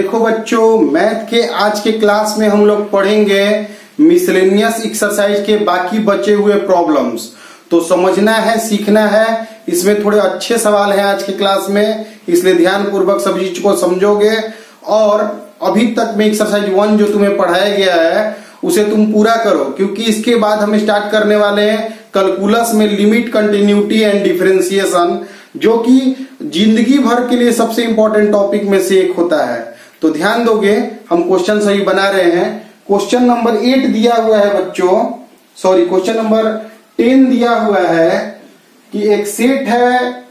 देखो बच्चों, मैथ के आज के क्लास में हम लोग पढ़ेंगे मिसलेनियस एक्सरसाइज के बाकी बचे हुए प्रॉब्लम्स। तो समझना है, सीखना है। इसमें थोड़े अच्छे सवाल हैं आज के क्लास में, इसलिए ध्यान पूर्वक सब चीज को समझोगे। और अभी तक में एक्सरसाइज 1 जो तुम्हें पढ़ाया गया है उसे तुम पूरा करो, क्योंकि इसके बाद हम स्टार्ट करने वाले हैं कैलकुलस में लिमिट, कंटिन्यूटी एंड डिफरेंशिएशन, जो कि जिंदगी भर के लिए सबसे इंपॉर्टेंट टॉपिक में से एक होता है। तो ध्यान दोगे, हम क्वेश्चन सही बना रहे हैं। क्वेश्चन नंबर 8 दिया हुआ है बच्चों, सॉरी क्वेश्चन नंबर 10 दिया हुआ है कि एक सेट है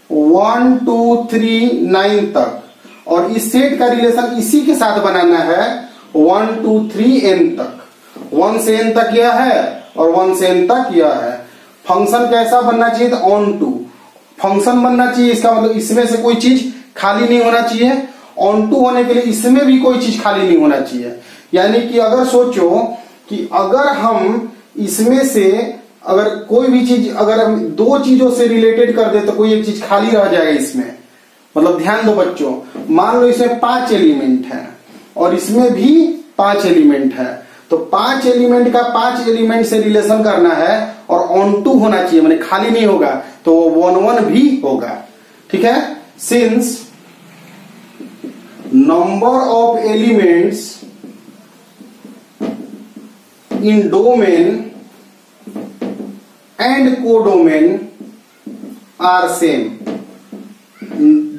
1 2 3 9 तक, और इस सेट का रिलेशन इसी के साथ बनाना है 1 2 3 n तक। 1 से n तक यह है और 1 से n तक यह है। फंक्शन कैसा बनना चाहिए? तो ऑन टू फंक्शन बनना चाहिए। इसका मतलब इसमें से कोई चीज खाली नहीं होना चाहिए। ऑन टू होने के लिए इसमें भी कोई चीज खाली नहीं होना चाहिए। यानी कि अगर सोचो कि अगर हम इसमें से अगर कोई भी चीज, अगर हम दो चीजों से रिलेटेड कर दे तो कोई एक चीज खाली रह जाएगा इसमें। मतलब ध्यान दो बच्चों, मान लो इसमें 5 एलिमेंट है और इसमें भी 5 एलिमेंट है, तो 5 एलिमेंट का 5 एलिमेंट से रिलेशन करना है और ऑन टू होना चाहिए, माने खाली नहीं होगा, तो 1 1 भी होगा। ठीक है। Since number of elements in domain and codomain are same.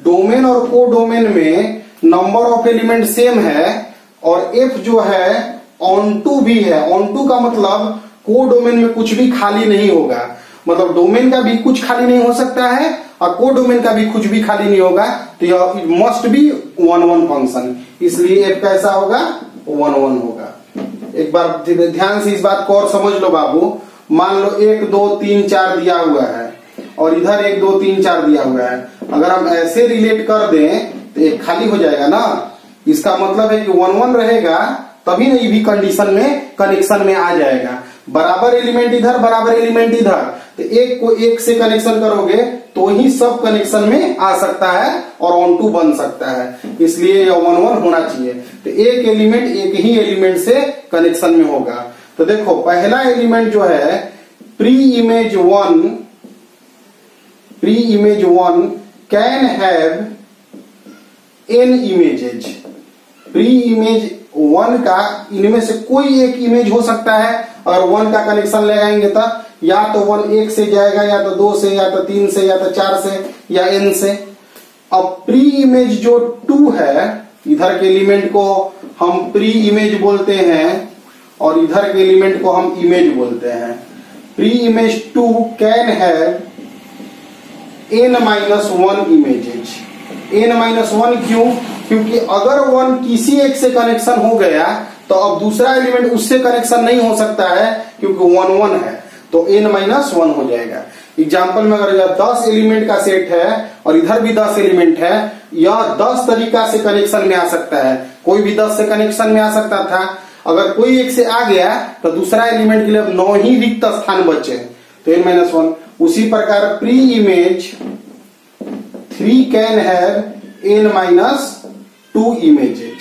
Domain और कोडोमेन में नंबर ऑफ एलिमेंट सेम है और एफ जो है ऑन टू भी है। ऑन टू का मतलब कोडोमेन में कुछ भी खाली नहीं होगा, मतलब डोमेन का भी कुछ खाली नहीं हो सकता है और कोडोमेन का भी कुछ भी खाली नहीं होगा। तो यह मस्ट बी 1 1 फंक्शन, इसलिए एफ कैसा होगा? 1 1 होगा। एक बार ध्यान से इस बात को और समझ लो बाबू। मान लो 1 2 3 4 दिया हुआ है और इधर 1 2 3 4 दिया हुआ है। अगर हम ऐसे रिलेट कर दें तो एक खाली हो जाएगा ना। इसका मतलब है कि 1 1 रहेगा तभी ना ये भी कंडीशन में कनेक्शन में आ जाएगा। बराबर एलिमेंट इधर, बराबर एलिमेंट इधर, तो एक को एक से कनेक्शन करोगे तो ही सब कनेक्शन में आ सकता है और ऑन टू बन सकता है। इसलिए यह 1 1 होना चाहिए। तो एक एलिमेंट एक ही एलिमेंट से कनेक्शन में होगा। तो देखो पहला एलिमेंट जो है pre image 1 can have n images. Pre image 1 का इनमें से कोई एक इमेज हो सकता है। अगर 1 का कनेक्शन लगाएंगे तो या तो 1 1 से जाएगा, या तो 2 से, या तो 3 से, या तो 4 से, या n से। अब प्री इमेज जो 2 है, इधर के एलिमेंट को हम प्री इमेज बोलते हैं और इधर के एलिमेंट को हम इमेज बोलते हैं। Pre image 2 can have n-1 images. n-1 क्यों? क्योंकि अगर 1 किसी एक से कनेक्शन हो गया तो अब दूसरा एलिमेंट उससे कनेक्शन नहीं हो सकता है, क्योंकि 1 1 है, तो n-1 हो जाएगा। एग्जाम्पल में अगर 10 एलिमेंट का सेट है और इधर भी 10 एलिमेंट है, यह 10 तरीका से कनेक्शन में आ सकता है। कोई भी 10 से कनेक्शन में आ सकता था। अगर कोई एक से आ गया तो दूसरा एलिमेंट के लिए 9 ही रिक्त स्थान बचे, तो n-1। उसी प्रकार pre image 3 can have n-2 images.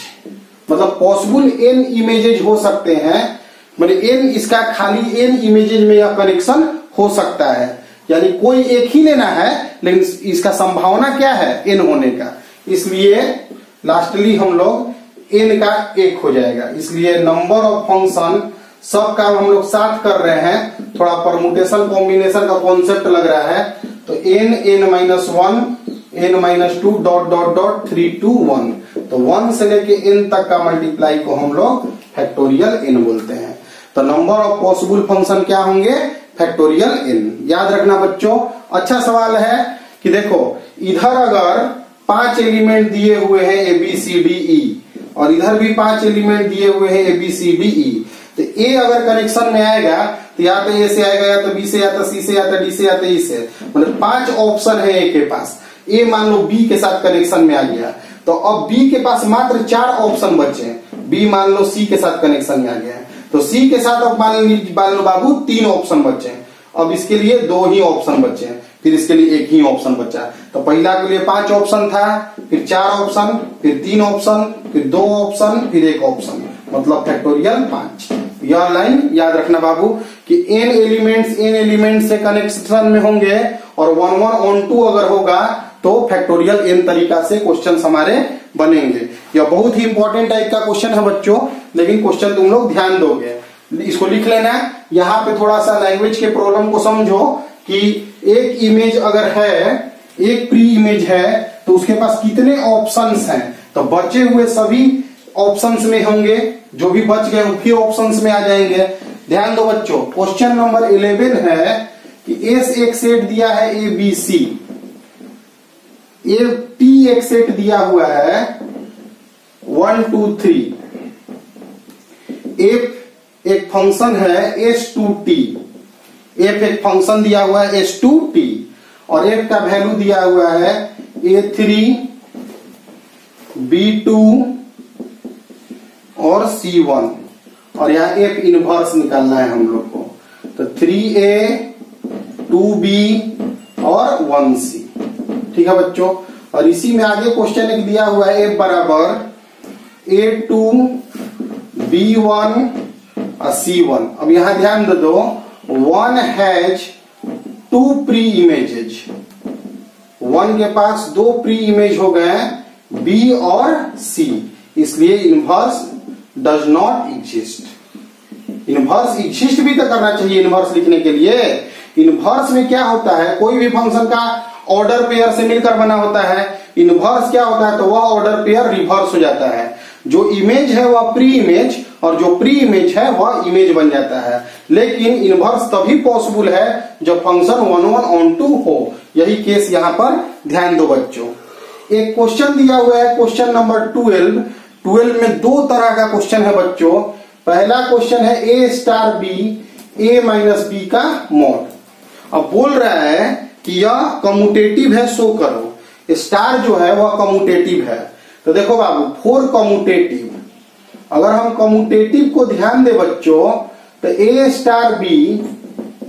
मतलब पॉसिबल n इमेजेज हो सकते हैं, मतलब n इसका खाली n इमेजेज में यह कनेक्शन हो सकता है। यानी कोई एक ही लेना है, लेकिन इसका संभावना क्या है? n होने का। इसलिए लास्टली हम लोग n का 1 हो जाएगा। इसलिए नंबर ऑफ फंक्शन सब काम हम लोग साथ कर रहे हैं। थोड़ा परमुटेशन कॉम्बिनेशन का कॉन्सेप्ट लग रहा है। तो n-1 n-2 dot dot dot 3 2 1, तो 1 से लेके n तक का मल्टीप्लाई को हम लोग फैक्टोरियल n बोलते हैं। तो नंबर ऑफ पॉसिबल फंक्शन क्या होंगे? Factorial n। याद रखना बच्चों। अच्छा सवाल है कि देखो इधर अगर 5 एलिमेंट दिए हुए हैं a b c d e और इधर भी 5 एलिमेंट दिए हुए हैं a b c d e, तो a अगर कनेक्शन में आएगा तो या तो a से आएगा, या तो b से, या तो c से, या तो d से, या तो e से। मतलब 5 ऑप्शन है a के पास। a मान लो b के साथ कनेक्शन में आ गया, तो अब b के पास मात्र 4 ऑप्शन बचे। b मान लो c के साथ कनेक्शन में आ गया, तो c के साथ अब मान लो बाबू 3 ऑप्शन बचे। अब इसके लिए 2 ही ऑप्शन बचे हैं, फिर इसके लिए एक ही ऑप्शन बचा। तो पहला के लिए 5 ऑप्शन था, फिर 4 ऑप्शन, फिर 3 ऑप्शन, फिर 2 ऑप्शन, फिर 1 ऑप्शन, मतलब फैक्टोरियल 5। यह लाइन याद रखना बाबू कि n एलिमेंट्स से कनेक्शन में होंगे और 1 1 on 2 अगर होगा तो फैक्टोरियल n तरीका से क्वेश्चन हमारे बनेंगे। यह बहुत ही इंपॉर्टेंट टाइप का क्वेश्चन है बच्चों, लेकिन क्वेश्चन तुम लोग ध्यान दोगे, इसको लिख लेना। यहाँ पे थोड़ा सा लैंग्वेज के प्रॉब्लम को समझो कि एक इमेज अगर है, एक प्री इमेज है तो उसके पास कितने ऑप्शंस हैं, तो बचे हुए सभी ऑप्शंस में होंगे, जो भी बच गए वो फिर ऑप्शंस में आ जाएंगे। ध्यान दो बच्चों, क्वेश्चन नंबर 11 है कि एस एक सेट दिया है A B C, A T एक सेट दिया हुआ है 1 2 3, एफ एक फंक्शन है s2t, एफ एक फंक्शन दिया हुआ है s2t और एफ का वैल्यू दिया हुआ है a3 b2 और c1 और यहाँ एफ इनवर्स निकालना है हम लोग को, तो 3a 2b और 1c। ठीक है बच्चों, और इसी में आगे क्वेश्चन एक दिया हुआ है एफ बराबर a2 b1 और c1। अब यहां ध्यान दे दो, 1 हैज 2 प्री इमेजेज, 1 के पास 2 प्री इमेज हो गए b और c, इसलिए inverse does not exist. Inverse exist भी तो करना चाहिए इनवर्स लिखने के लिए। इनवर्स में क्या होता है, कोई भी फंक्शन का ऑर्डर पेयर से मिलकर बना होता है, इनवर्स क्या होता है तो वह ऑर्डर पेयर रिवर्स हो जाता है, जो इमेज है वह प्री इमेज और जो प्री इमेज है वह इमेज बन जाता है। लेकिन इनवर्स तभी पॉसिबल है जब फंक्शन 1 1 on 2 हो, यही केस यहां पर ध्यान दो बच्चों। एक क्वेश्चन दिया हुआ है क्वेश्चन नंबर 12 में 2 तरह का क्वेश्चन है बच्चों। पहला क्वेश्चन है a star b a minus b का मॉड। अब बोल रहा है कि यह कम्यूटेटिव है, शो करो। स्टार जो है वह कम्यूटेटिव है, तो देखो बाबू 4 कम्यूटेटिव, अगर हम कम्यूटेटिव को ध्यान दे बच्चों तो a star b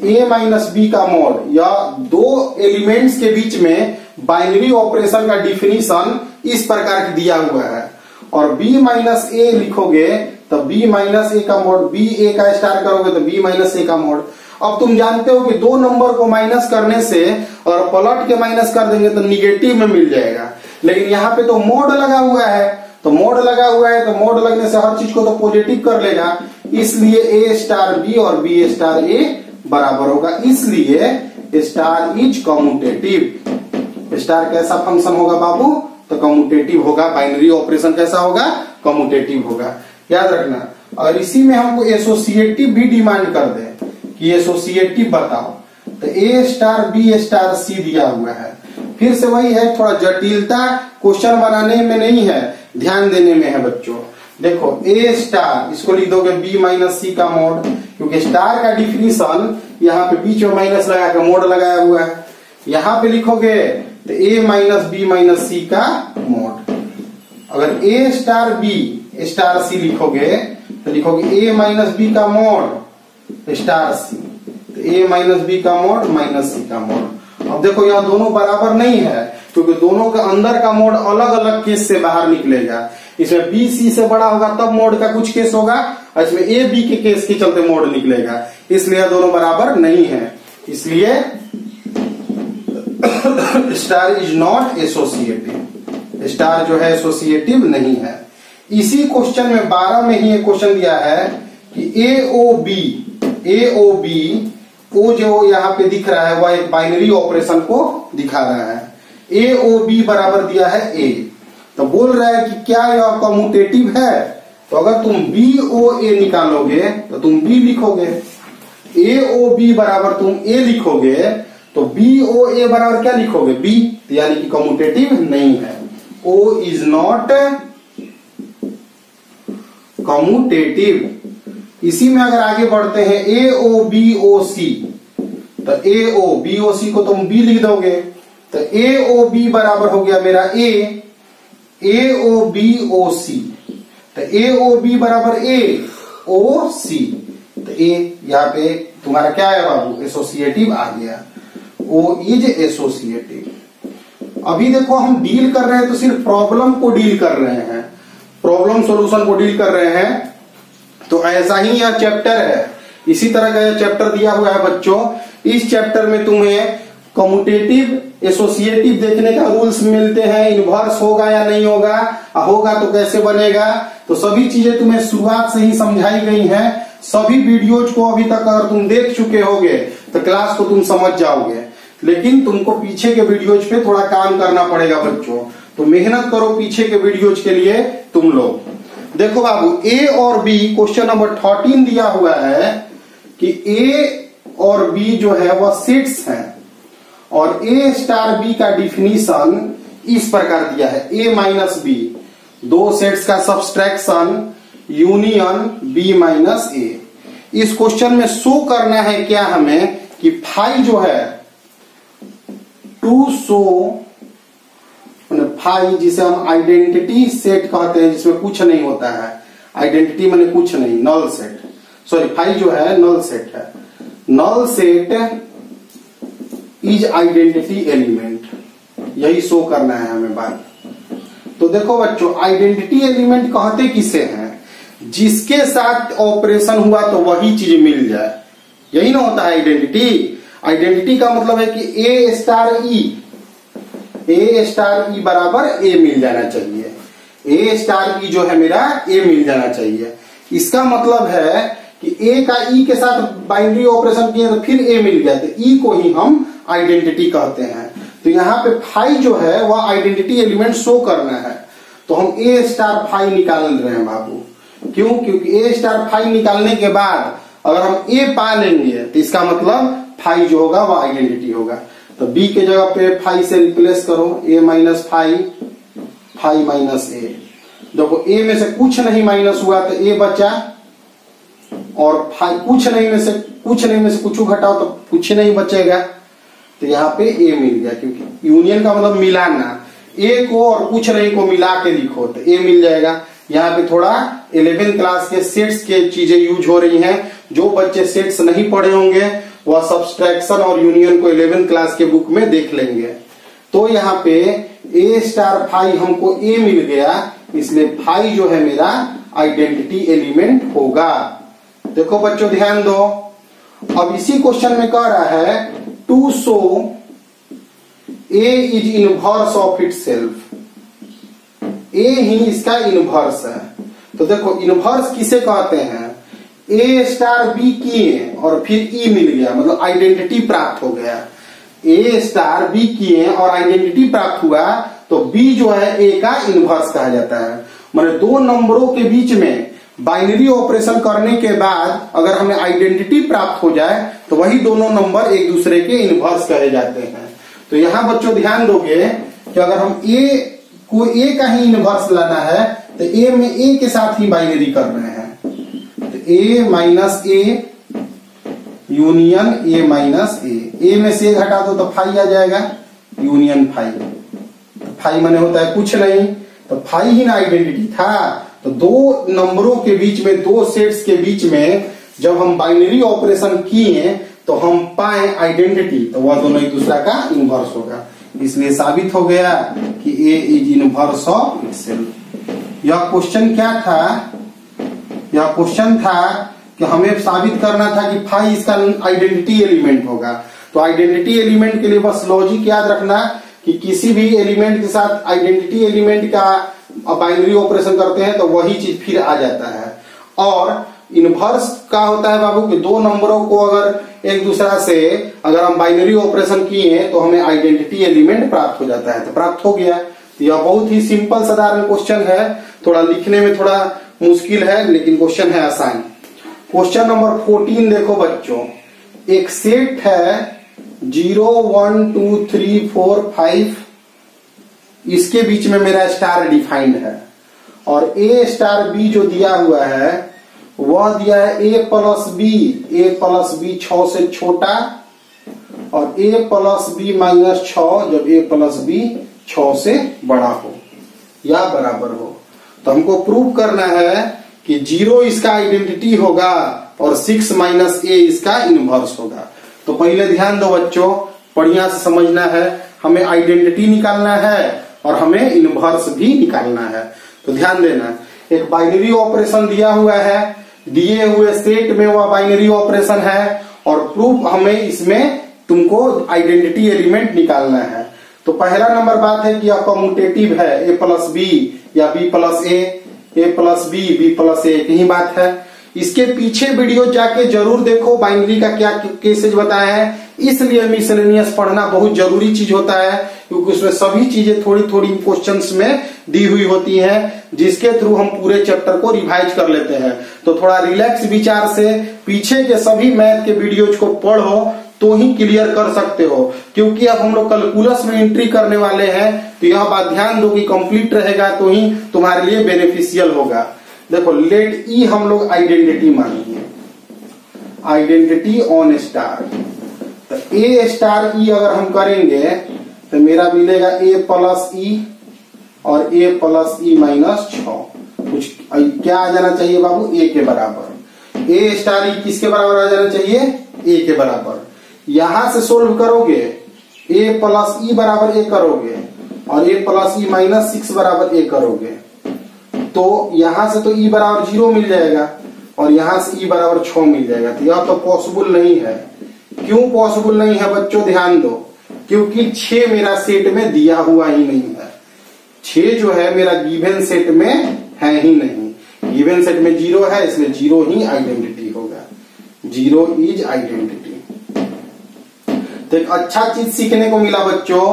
a minus b का मॉड, या 2 एलिमेंट्स के बीच में बाइनरी ऑपरेशन का डिफिनीशन इस प्रकार की दिया हुआ है, और b माइनस a लिखोगे तो b माइनस a का मॉड, b a का स्टार करोगे तो b माइनस a का मॉड। अब तुम जानते हो कि 2 नंबर को माइनस करने से और पलट के माइनस कर देंगे तो निगेटिव में मिल जाएगा, लेकिन यहाँ पे तो मोड लगा हुआ है, तो मोड लगा हुआ है तो मोड लगने से हर चीज को तो पॉजिटिव कर लेगा, इसलिए a स्टार b और b स्टार a बराबर होगा, इसलिए स्टार इज कम्यूटेटिव। स्टार कैसा फंक्शन होगा बाबू, तो कम्यूटेटिव होगा। बाइनरी ऑपरेशन कैसा होगा, कम्यूटेटिव होगा, याद रखना। और इसी में हमको एसोसिएटिव भी डिमांड कर दे कि एसोसिएटिव बताओ, तो a star b star c दिया हुआ है। फिर से वही है, थोड़ा जटिलता क्वेश्चन बनाने में नहीं है, ध्यान देने में है बच्चों। देखो a स्टार, इसको लिख दोगे b माइनस c का मोड, क्योंकि स्टार का डिफिनीशन यहाँ पे बीच में माइनस लगा के मोड लगाया हुआ है। यहाँ पे लिखोगे तो a minus b minus c का मोड। अगर a star b star c लिखोगे तो लिखोगे a माइनस b का मोड स्टार c, तो a माइनस b का मोड माइनस c का मोड। अब देखो यहाँ दोनों बराबर नहीं है, क्योंकि दोनों के अंदर का मोड अलग अलग केस से बाहर निकलेगा। इसमें b c से बड़ा होगा तब मोड का कुछ केस होगा, और इसमें a b के केस के चलते मोड निकलेगा, इसलिए दोनों बराबर नहीं है, इसलिए star is not associative. Star जो है एसोसिएटिव नहीं है। इसी क्वेश्चन में 12 में ही एक क्वेश्चन दिया है कि AOB ओ जो यहाँ पे दिख रहा है वह एक बाइनरी ऑपरेशन को दिखा रहा है। AOB बराबर दिया है A, तो बोल रहा है कि क्या यह कम्यूटेटिव है, तो अगर तुम BOA निकालोगे तो तुम B लिखोगे, AOB बराबर तुम A लिखोगे तो BOA बराबर क्या लिखोगे B, यानी कि कम्यूटेटिव नहीं है। O is not commutative. इसी में अगर आगे बढ़ते हैं AOBOC, तो AOBOC को तुम B लिख दोगे, तो AOB बराबर हो गया मेरा A, AOBOC, तो AOB बराबर AOC, तो A यहाँ पे तुम्हारा क्या है बाबू, एसोसिएटिव आ गया। O is associative. अभी देखो हम डील कर रहे हैं तो सिर्फ प्रॉब्लम को डील कर रहे हैं, प्रॉब्लम सॉल्यूशन को डील कर रहे हैं। तो ऐसा ही यह चैप्टर है, इसी तरह का यह चैप्टर दिया हुआ है बच्चों। इस चैप्टर में तुम्हें कम्यूटेटिव एसोसिएटिव देखने का रूल्स मिलते हैं, इनवर्स होगा या नहीं होगा, होगा तो कैसे बनेगा, तो सभी चीजें तुम्हें शुरुआत से ही समझाई गई हैं। सभी वीडियोज को अभी तक अगर तुम देख चुके होगे तो क्लास को तुम समझ जाओगे, लेकिन तुमको पीछे के वीडियोज पे थोड़ा काम करना पड़ेगा बच्चों। तो मेहनत करो पीछे के वीडियोज के लिए तुम लोग। देखो बाबू, ए और बी क्वेश्चन नंबर 13 दिया हुआ है कि ए और बी जो है वह सेट्स हैं, और ए स्टार बी का डिफिनीशन इस प्रकार दिया है, ए माइनस बी, दो सेट्स का सब्सट्रैक्शन यूनियन बी माइनस ए। इस क्वेश्चन में शो करना है क्या हमें कि फाई जो है टू शो, फाई जिसे हम आइडेंटिटी सेट कहते हैं जिसमें कुछ नहीं होता है, आइडेंटिटी माने कुछ नहीं, नल सेट, सॉरी फाई जो है नल सेट है, null set is identity element, यही शो करना है हमें बात। तो देखो बच्चों, आइडेंटिटी एलिमेंट कहते किसे हैं, जिसके साथ ऑपरेशन हुआ तो वही चीज मिल जाए, यही ना होता है आइडेंटिटी। आइडेंटिटी का मतलब है कि ए स्टार ई बराबर ए मिल जाना चाहिए, ए स्टार ई जो है मेरा ए मिल जाना चाहिए। इसका मतलब है कि ए का ई के साथ बाइनरी ऑपरेशन किए तो फिर ए मिल गया, तो ई को ही हम आइडेंटिटी कहते हैं। तो यहाँ पे फाई जो है वह आइडेंटिटी एलिमेंट शो करना है, तो हम ए स्टार फाई निकाल रहे हैं बाबू। क्यों? क्योंकि ए स्टार फाई निकालने के बाद अगर हम ए पा लेंगे तो इसका मतलब फाई जो होगा वह आइडेंटिटी होगा। तो बी के जगह पे फाई से रिप्लेस करो, ए माइनस फाई, फाई माइनस ए। देखो ए में से कुछ नहीं माइनस हुआ तो ए बचा, और फाई कुछ नहीं में से कुछ घटाओ तो कुछ नहीं बचेगा, तो यहाँ पे ए मिल गया। क्योंकि यूनियन का मतलब मिलाना, ए को और कुछ नहीं को मिला के लिखो तो ए मिल जाएगा। यहाँ पे थोड़ा 11th क्लास के सेट्स के चीजें यूज हो रही हैं, जो बच्चे सेट्स नहीं पढ़े होंगे वह सब्सट्रैक्शन और यूनियन को 11th क्लास के बुक में देख लेंगे। तो यहाँ पे ए स्टार फाई हमको ए मिल गया, इसलिए फाई जो है मेरा आइडेंटिटी एलिमेंट होगा। देखो बच्चों ध्यान दो, अब इसी क्वेश्चन में कह रहा है to show A is inverse of itself, A ही इसका इनवर्स है। तो देखो इनवर्स किसे कहते हैं, ए स्टार बी किए और फिर ई मिल गया, मतलब आइडेंटिटी प्राप्त हो गया। ए स्टार बी किए और आइडेंटिटी प्राप्त हुआ तो बी जो है ए का इनवर्स कहा जाता है। मतलब दो नंबरों के बीच में बाइनरी ऑपरेशन करने के बाद अगर हमें आइडेंटिटी प्राप्त हो जाए तो वही दोनों नंबर एक दूसरे के इनवर्स कहे जाते हैं। तो यहाँ बच्चों ध्यान दोगे कि अगर हम ए को ए का ही इनवर्स लाना है तो ए में ए के साथ ही बाइनरी कर रहे हैं, तो A minus A union A minus A में से घटा दो तो फाई आ जाएगा, यूनियन फाई। तो फाई माने होता है कुछ नहीं, तो फाई ही ना आइडेंटिटी था। तो दो नंबरों के बीच में, दो सेट्स के बीच में जब हम बाइनरी ऑपरेशन किए तो हम पाए आइडेंटिटी, तो वह दोनों एक दूसरा का इनवर्स होगा। इसलिए साबित हो गया कि ए इज इनवर्स ऑफ इटसेल्फ। यह क्वेश्चन क्या था, यह क्वेश्चन था कि हमें साबित करना था कि फाई इसका आइडेंटिटी एलिमेंट होगा। तो आइडेंटिटी एलिमेंट के लिए बस लॉजिक याद रखना कि किसी भी एलिमेंट के साथ आइडेंटिटी एलिमेंट का बाइनरी ऑपरेशन करते हैं तो वही चीज फिर आ जाता है। और इनवर्स का होता है बाबू कि दो नंबरों को अगर एक दूसरा से अगर हम बाइनरी ऑपरेशन किए तो हमें आइडेंटिटी एलिमेंट प्राप्त हो जाता है, तो प्राप्त हो गया। तो यह बहुत ही सिंपल साधारण क्वेश्चन है, थोड़ा लिखने में थोड़ा मुश्किल है लेकिन क्वेश्चन है आसान। क्वेश्चन नंबर 14 देखो बच्चों, एक सेट है 0 1 2 3 4 5, इसके बीच में मेरा स्टार डिफाइंड है, और ए स्टार बी जो दिया हुआ है वह दिया है ए प्लस बी 6 से छोटा और ए प्लस बी माइनस 6 जब ए प्लस बी 6 से बड़ा हो या बराबर हो। तो हमको प्रूव करना है कि 0 इसका आइडेंटिटी होगा और 6 माइनस ए इसका इनवर्स होगा। तो पहले ध्यान दो बच्चों, बढ़िया से समझना है। हमें आइडेंटिटी निकालना है और हमें इनवर्स भी निकालना है। तो ध्यान देना, एक बाइनरी ऑपरेशन दिया हुआ है, दिए हुए सेट में वह बाइनरी ऑपरेशन है और प्रूफ हमें इसमें तुमको आइडेंटिटी एलिमेंट निकालना है। तो पहला नंबर बात है कि आपका कम्यूटेटिव है a प्लस बी या b plus a plus B plus a, यही बात है। इसके पीछे वीडियो जाके जरूर देखो, बाइनरी का क्या केसेज बताया है। इसलिए मिसलेनियस पढ़ना बहुत जरूरी चीज होता है, क्योंकि उसमें सभी चीजें थोड़ी थोड़ी क्वेश्चंस में दी हुई होती हैं, जिसके थ्रू हम पूरे चैप्टर को रिवाइज कर लेते हैं। तो थोड़ा रिलैक्स विचार से पीछे के सभी मैथ के वीडियोज को पढ़ो तो ही क्लियर कर सकते हो, क्योंकि अब हम लोग कैलकुलस में एंट्री करने वाले हैं। तो यह बात ध्यान दो कि कंप्लीट रहेगा तो ही तुम्हारे लिए बेनिफिशियल होगा। देखो लेट ई हम लोग आइडेंटिटी मानिए, आइडेंटिटी ऑन स्टार। तो ए स्टार ई अगर हम करेंगे तो मेरा मिलेगा ए प्लस ई और ए प्लस ई माइनस 6। कुछ क्या आ जाना चाहिए बाबू, ए के बराबर। ए स्टार ई किसके बराबर आ जाना चाहिए, ए के बराबर। यहां से सोल्व करोगे ए प्लस ई बराबर ए करोगे और ए प्लस ई माइनस 6 बराबर ए करोगे, तो यहां से तो ई बराबर 0 मिल जाएगा और यहां से ई बराबर 6 मिल जाएगा। तो यह तो पॉसिबल नहीं है। क्यों पॉसिबल नहीं है बच्चों, ध्यान दो, क्योंकि 6 मेरा सेट में दिया हुआ ही नहीं है। 6 जो है मेरा गिवन सेट में है ही नहीं। गिवन सेट में 0 है, इसलिए 0 ही आइडेंटिटी होगा। 0 इज आइडेंटिटी। तो एक अच्छा चीज सीखने को मिला बच्चों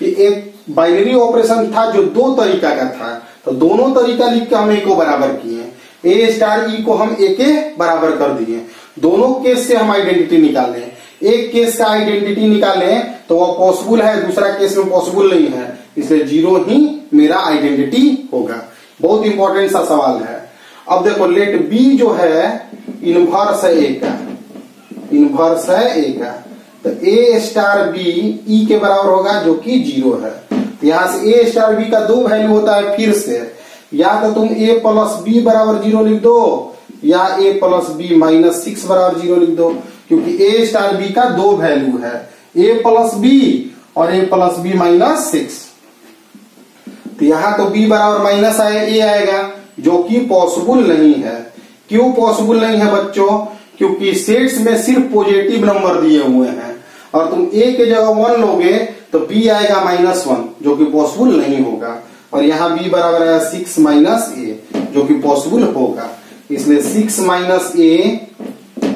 कि एक बाइनरी ऑपरेशन था जो 2 तरीका का था, तो दोनों तरीका लिख के हम ए को बराबर किए। ए स्टार ई को हम ए के बराबर कर दिए। दोनों केस से हम आइडेंटिटी निकालें। एक केस का आइडेंटिटी निकालें तो वह पॉसिबल है, दूसरा केस में पॉसिबल नहीं है, इसलिए 0 ही मेरा आइडेंटिटी होगा। बहुत इंपॉर्टेंट सा सवाल है। अब देखो लेट बी जो है इनवर्स है ए का, इनवर्स है ए का। तो ए स्टार बी ई के बराबर होगा जो कि 0 है। तो यहां से ए स्टार बी का 2 वैल्यू होता है। फिर से या तो तुम ए प्लस बी बराबर 0 लिख दो या ए प्लस बी माइनस 6 बराबर 0 लिख दो, क्योंकि ए स्टार बी का 2 वैल्यू है, ए प्लस बी और ए प्लस बी माइनस 6। तो यहां तो बी बराबर माइनस ए आएगा, जो कि पॉसिबल नहीं है। क्यों पॉसिबल नहीं है बच्चों, क्योंकि सेट्स में सिर्फ पॉजिटिव नंबर दिए हुए हैं और तुम ए के जगह 1 लोगे तो बी आएगा -1, जो कि पॉसिबल नहीं होगा। और यहाँ बी बराबर है 6 माइनस ए, जो कि पॉसिबल होगा। इसलिए 6 minus A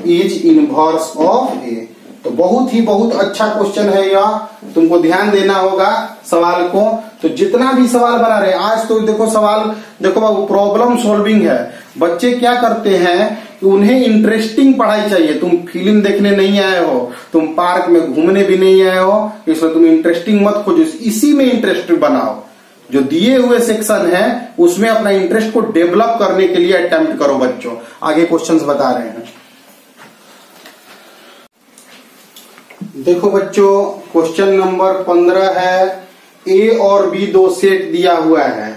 is inverse of A. तो बहुत अच्छा क्वेश्चन है यह, तुमको ध्यान देना होगा सवाल को। तो जितना भी सवाल बना रहे आज, तो देखो सवाल देखो बाबू, प्रॉब्लम सॉल्विंग है। बच्चे क्या करते हैं कि उन्हें इंटरेस्टिंग पढ़ाई चाहिए। तुम फिल्म देखने नहीं आए हो, तुम पार्क में घूमने भी नहीं आए हो, इसलिए तुम इंटरेस्टिंग मत खोजो, इसी में इंटरेस्ट बनाओ। जो दिए हुए सेक्शन है उसमें अपना इंटरेस्ट को डेवलप करने के लिए अटेम्प्ट करो बच्चों। आगे क्वेश्चंस बता रहे हैं। देखो बच्चों क्वेश्चन नंबर 15 है, ए और बी 2 सेट दिया हुआ है।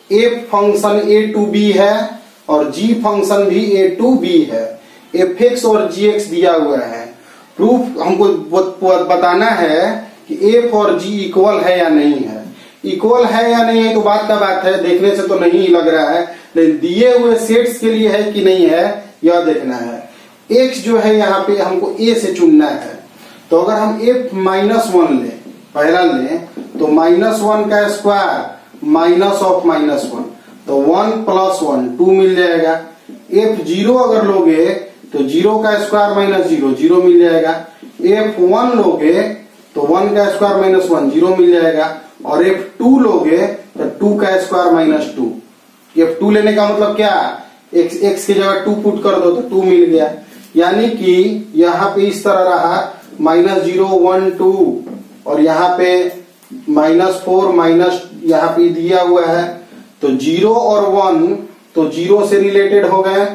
F function A to B है और जी फंक्शन भी ए टू बी है। एफ एक्स और जी एक्स दिया हुआ है। प्रूफ हमको बताना है कि एफ और जी इक्वल है या नहीं है। इक्वल है या नहीं है तो बात का बात है, देखने से तो नहीं लग रहा है, लेकिन दिए हुए सेट्स के लिए है कि नहीं है यह देखना है। एक्स जो है यहाँ पे हमको ए से चुनना है। तो अगर हम एफ -1 ले, पहला ले, तो -1 का स्क्वायर माइनस ऑफ -1, तो 1 + 1 2 मिल जाएगा। f0 अगर लोगे तो 0 का स्क्वायर -0 0 मिल जाएगा। f1 लोगे तो 1 का स्क्वायर -1 0 मिल जाएगा। और f2 लोगे तो 2 का स्क्वायर -2। f2 लेने का मतलब क्या, x की जगह 2 पुट कर दो तो 2 मिल गया। यानी कि यहाँ पे इस तरह रहा -0 1 2 और यहाँ पे -4 माइनस यहाँ पे दिया हुआ है, तो 0 और 1 तो 0 से रिलेटेड हो गए,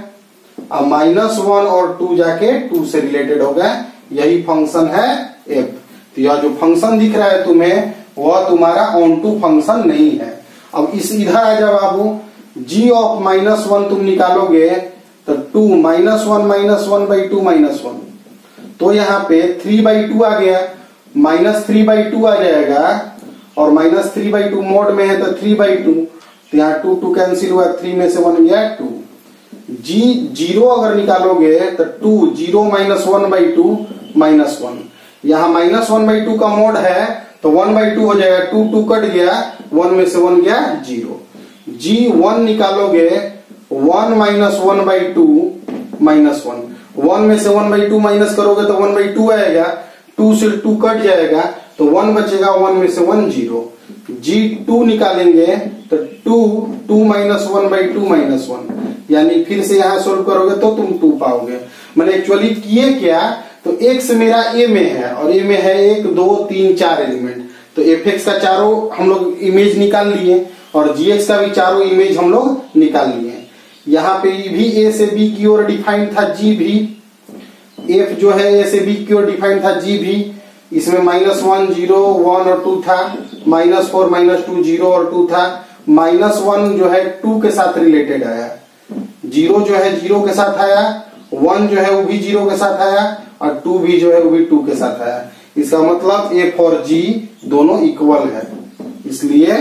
अब -1 और 2 जाके 2 से रिलेटेड हो गए। यही फंक्शन है f। तो यह जो फंक्शन दिख रहा है तुम्हें वह तुम्हारा ऑनटू फंक्शन नहीं है। अब इस इधर आ जाओ बाबू, g ऑफ -1 तुम निकालोगे तो 2 -1 -1/2 -1, तो यहाँ पे 3/2 आ गया। -3/2 आ जाएगा, और -3/2 मोड में है तो 3/2, तो यहाँ 2 2 कैंसिल हुआ, 3 में से 1 गया 2। जी 0 अगर निकालोगे तो 2 0 -1/2 -1, यहाँ -1/2 का मोड है तो 1/2 हो जाएगा, 2 2 कट गया, 1 में से 1 गया 0। जी 1 निकालोगे 1 -1/2 -1, 1 में से 1/2 माइनस करोगे तो 1/2 आएगा, 2 से 2 कट जाएगा तो 1 बचेगा, 1 में से 1 0। जी 2 निकालेंगे तो 2 2 -1/2 -1, यानी फिर से यहाँ सोल्व करोगे तो तुम 2 पाओगे। मैंने एक्चुअली किए क्या, तो x मेरा a में है और a में है 1 2 3 4 एलिमेंट, तो fx का चारों हम लोग इमेज निकाल लिए और gx का भी चारों इमेज हम लोग निकाल लिए। यहाँ पे भी a से b की ओर डिफाइंड था, g भी f जो है a से b की ओर डिफाइंड था, g भी इसमें -1 0 1 और 2 था, -4 -2 0 और 2 था, -1 जो है 2 के साथ रिलेटेड आया, 0 जो है 0 के साथ आया, 1 जो है वो भी 0 के साथ आया और 2 भी जो है वो भी 2 के साथ आया। इसका मतलब f और g दोनों इक्वल है, इसलिए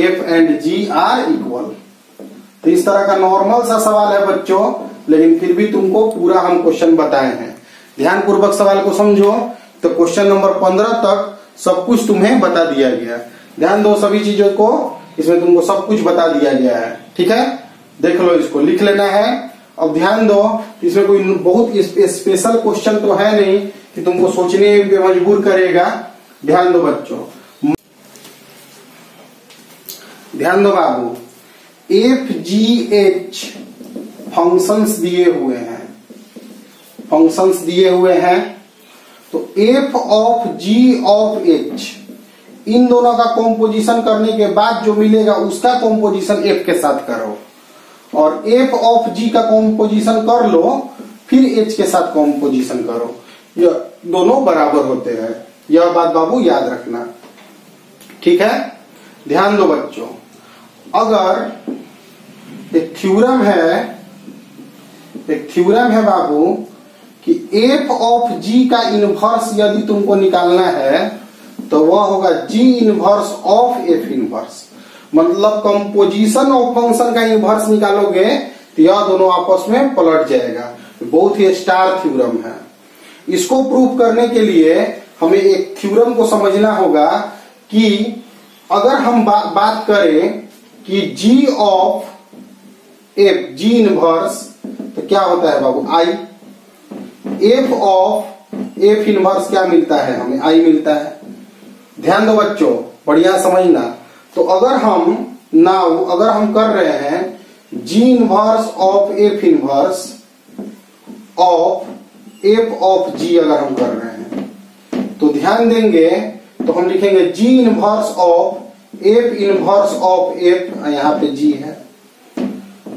f and g are equal. तो इस तरह का नॉर्मल सा सवाल है बच्चों, लेकिन फिर भी तुमको पूरा हम क्वेश्चन बताए हैं। ध्यान पूर्वक सवाल को समझो। तो क्वेश्चन नंबर 15 तक सब कुछ तुम्हें बता दिया गया। ध्यान दो सभी चीजों को, इसमें तुमको सब कुछ बता दिया गया है। ठीक है, देख लो, इसको लिख लेना है। अब ध्यान दो, इसमें कोई बहुत स्पेशल क्वेश्चन तो है नहीं कि तुमको सोचने पे मजबूर करेगा। ध्यान दो बच्चों, ध्यान दो बाबू, FGH फंक्शंस दिए हुए हैं, फंक्शंस दिए हुए हैं। तो f of g of h, इन दोनों का कॉम्पोजिशन करने के बाद जो मिलेगा उसका कॉम्पोजिशन f के साथ करो, और f ऑफ g का कॉम्पोजिशन कर लो, फिर h के साथ कॉम्पोजिशन करो, यह दोनों बराबर होते हैं। यह बात बाबू याद रखना, ठीक है। ध्यान दो बच्चों, अगर एक थ्योरम है बाबू कि f ऑफ g का इनवर्स यदि तुमको निकालना है तो वह होगा g inverse of f inverse. मतलब कंपोजिशन ऑफ फंक्शन का इनवर्स निकालोगे तो यह दोनों आपस में पलट जाएगा। बहुत ही स्टार थ्योरम है। इसको प्रूफ करने के लिए हमें एक थ्योरम को समझना होगा कि अगर हम बात करें कि g of f, g inverse, तो क्या होता है बाबू I। f of f inverse क्या मिलता है हमें, I मिलता है। ध्यान दो बच्चों, बढ़िया समझना। तो अगर हम कर रहे हैं g inverse of f inverse of f of g, अगर हम कर रहे हैं तो ध्यान देंगे तो हम लिखेंगे g inverse of f inverse of f, यहाँ पे g है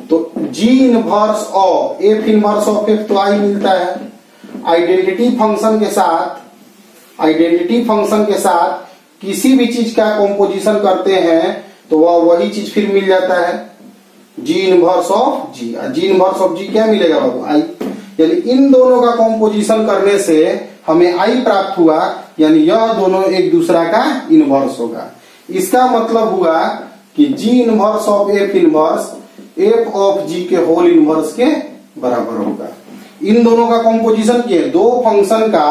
तो g inverse of f inverse of f तो I मिलता है। आइडेंटिटी फंक्शन के साथ किसी भी चीज का कॉम्पोजिशन करते हैं तो वह वही चीज फिर मिल जाता है, g inverse of g। g inverse of g क्या मिलेगा बाबू, I। यानी इन दोनों का कॉम्पोजिशन करने से हमें I प्राप्त हुआ, यानी यह दोनों एक दूसरा का इनवर्स होगा। इसका मतलब हुआ कि g inverse of f inverse f of g के होल इनवर्स के बराबर होगा। इन दोनों का कॉम्पोजिशन किए, दो फंक्शन का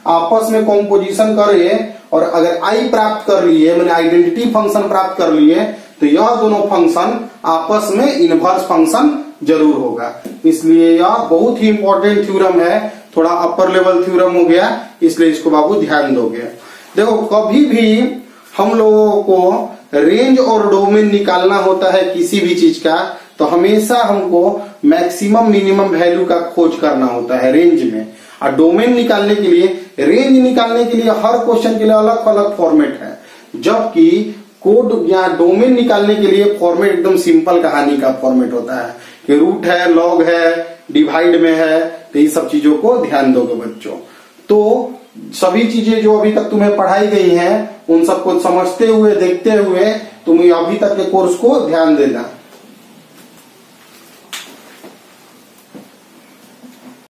आपस में कॉम्पोजिशन करे और अगर I प्राप्त कर लिए, मैंने आइडेंटिटी फंक्शन प्राप्त कर लिए, तो यह दोनों फंक्शन आपस में इनवर्स फंक्शन जरूर होगा। इसलिए यह बहुत ही इंपॉर्टेंट थ्योरम है, थोड़ा अपर लेवल थ्योरम हो गया, इसलिए इसको बाबू ध्यान दोगे। देखो, कभी भी हम लोगों को रेंज और डोमेन निकालना होता है किसी भी चीज का, तो हमेशा हमको मैक्सिमम मिनिमम वैल्यू का खोज करना होता है रेंज में। और डोमेन निकालने के लिए, रेंज निकालने के लिए हर क्वेश्चन के लिए अलग अलग फॉर्मेट है, जबकि कोड या डोमेन निकालने के लिए फॉर्मेट एकदम सिंपल कहानी का फॉर्मेट होता है कि रूट है, लॉग है, डिवाइड में है। तो ये सब चीजों को ध्यान दोगे बच्चों। तो सभी चीजें जो अभी तक तुम्हें पढ़ाई गई हैं उन सबको समझते हुए, देखते हुए तुम अभी तक के कोर्स को ध्यान देना।